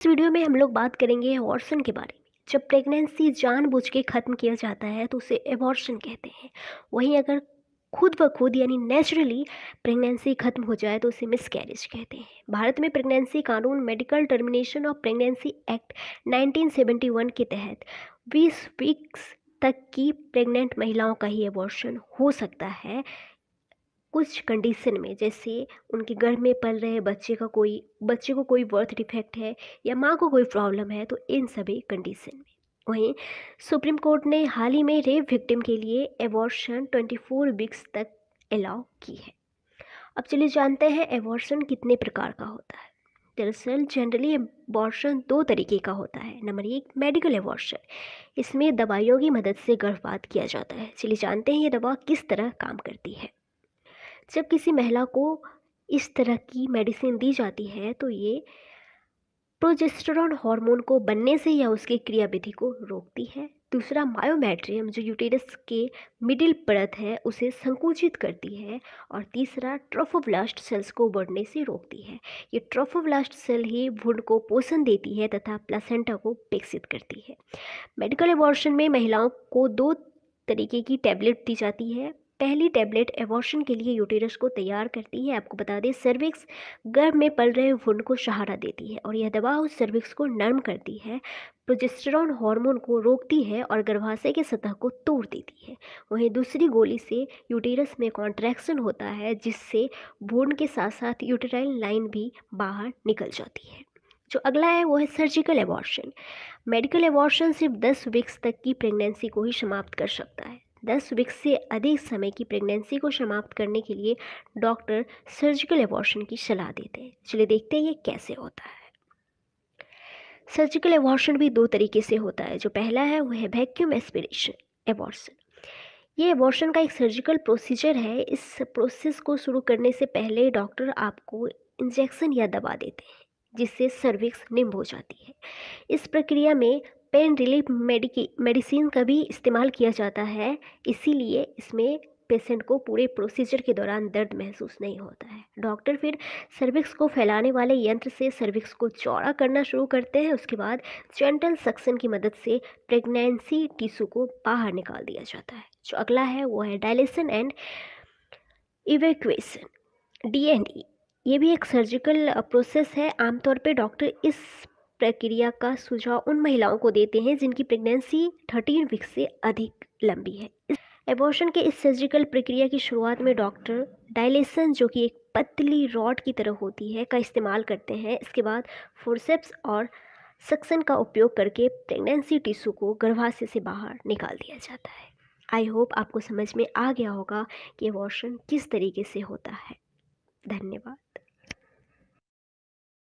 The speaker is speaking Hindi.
इस वीडियो में हम लोग बात करेंगे अबॉर्शन के बारे में। जब प्रेगनेंसी जानबूझ के ख़त्म किया जाता है तो उसे अबॉर्शन कहते हैं। वहीं अगर खुद ब खुद यानी नेचुरली प्रेगनेंसी ख़त्म हो जाए तो उसे मिसकैरेज कहते हैं। भारत में प्रेगनेंसी कानून medical termination of pregnancy act 1971 के तहत 20 वीक्स तक की प्रेग्नेंट महिलाओं का ही अबॉर्शन हो सकता है। कुछ कंडीशन में, जैसे उनके गर्भ में पल रहे बच्चे को कोई बर्थ डिफेक्ट है या माँ को कोई प्रॉब्लम है, तो इन सभी कंडीशन में। वहीं सुप्रीम कोर्ट ने हाल ही में रेप विक्टिम के लिए एबॉर्शन 24 वीक्स तक अलाउ की है। अब चलिए जानते हैं एबॉर्शन कितने प्रकार का होता है। दरअसल जनरली एबॉर्शन दो तरीके का होता है। नंबर एक, मेडिकल एबॉर्शन। इसमें दवाइयों की मदद से गर्भपात किया जाता है। चलिए जानते हैं ये दवा किस तरह काम करती है। जब किसी महिला को इस तरह की मेडिसिन दी जाती है तो ये प्रोजेस्टेरॉन हार्मोन को बनने से या उसकी क्रियाविधि को रोकती है। दूसरा, मायोमेट्रियम, जो यूटेरस के मिडिल परत है उसे संकुचित करती है। और तीसरा, ट्रोफोब्लास्ट सेल्स को बढ़ने से रोकती है। ये ट्रोफोब्लास्ट सेल ही भ्रूण को पोषण देती है तथा प्लासेंटा को विकसित करती है। मेडिकल एबॉर्शन में महिलाओं को दो तरीके की टैबलेट दी जाती है। पहली टैबलेट एबॉर्शन के लिए यूटेरस को तैयार करती है। आपको बता दें, सर्विक्स गर्भ में पल रहे भ्रूण को सहारा देती है और यह दवा उस सर्विक्स को नर्म करती है, प्रोजेस्टेरॉन हार्मोन को रोकती है और गर्भाशय की सतह को तोड़ देती है। वहीं दूसरी गोली से यूटेरस में कॉन्ट्रैक्शन होता है, जिससे भ्रूण के साथ साथ यूटेराइल लाइन भी बाहर निकल जाती है। जो अगला है वो है सर्जिकल एबॉर्शन। मेडिकल एबॉर्शन सिर्फ 10 वीक्स तक की प्रेगनेंसी को ही समाप्त कर सकता है। 10 वीक्स से अधिक समय की प्रेगनेंसी को समाप्त करने के लिए डॉक्टर सर्जिकल एबॉर्शन की सलाह देते हैं। चलिए देखते हैं ये कैसे होता है। सर्जिकल एबॉर्शन भी दो तरीके से होता है। जो पहला है वो है वैक्यूम एस्पिरेशन एबॉर्शन। ये एबॉर्शन का एक सर्जिकल प्रोसीजर है। इस प्रोसेस को शुरू करने से पहले डॉक्टर आपको इंजेक्शन या दवा देते हैं, जिससे सर्विक्स निम्ब हो जाती है। इस प्रक्रिया में पेन रिलीफ मेडिसिन का भी इस्तेमाल किया जाता है, इसीलिए इसमें पेशेंट को पूरे प्रोसीजर के दौरान दर्द महसूस नहीं होता है। डॉक्टर फिर सर्विक्स को फैलाने वाले यंत्र से सर्विक्स को चौड़ा करना शुरू करते हैं। उसके बाद जेंटल सक्शन की मदद से प्रेगनेंसी टिश्यू को बाहर निकाल दिया जाता है। जो अगला है वो है डायलेशन एंड इवैक्यूएशन, DNE। ये भी एक सर्जिकल प्रोसेस है। आमतौर पे डॉक्टर इस प्रक्रिया का सुझाव उन महिलाओं को देते हैं जिनकी प्रेगनेंसी 13 वीक से अधिक लंबी है। एबॉर्शन के इस सर्जिकल प्रक्रिया की शुरुआत में डॉक्टर डायलेशन, जो कि एक पतली रॉड की तरह होती है, का इस्तेमाल करते हैं। इसके बाद फोर्सेप्स और सक्शन का उपयोग करके प्रेगनेंसी टिश्यू को गर्भाशय से बाहर निकाल दिया जाता है। आई होप आपको समझ में आ गया होगा कि एबॉर्शन किस तरीके से होता है। धन्यवाद।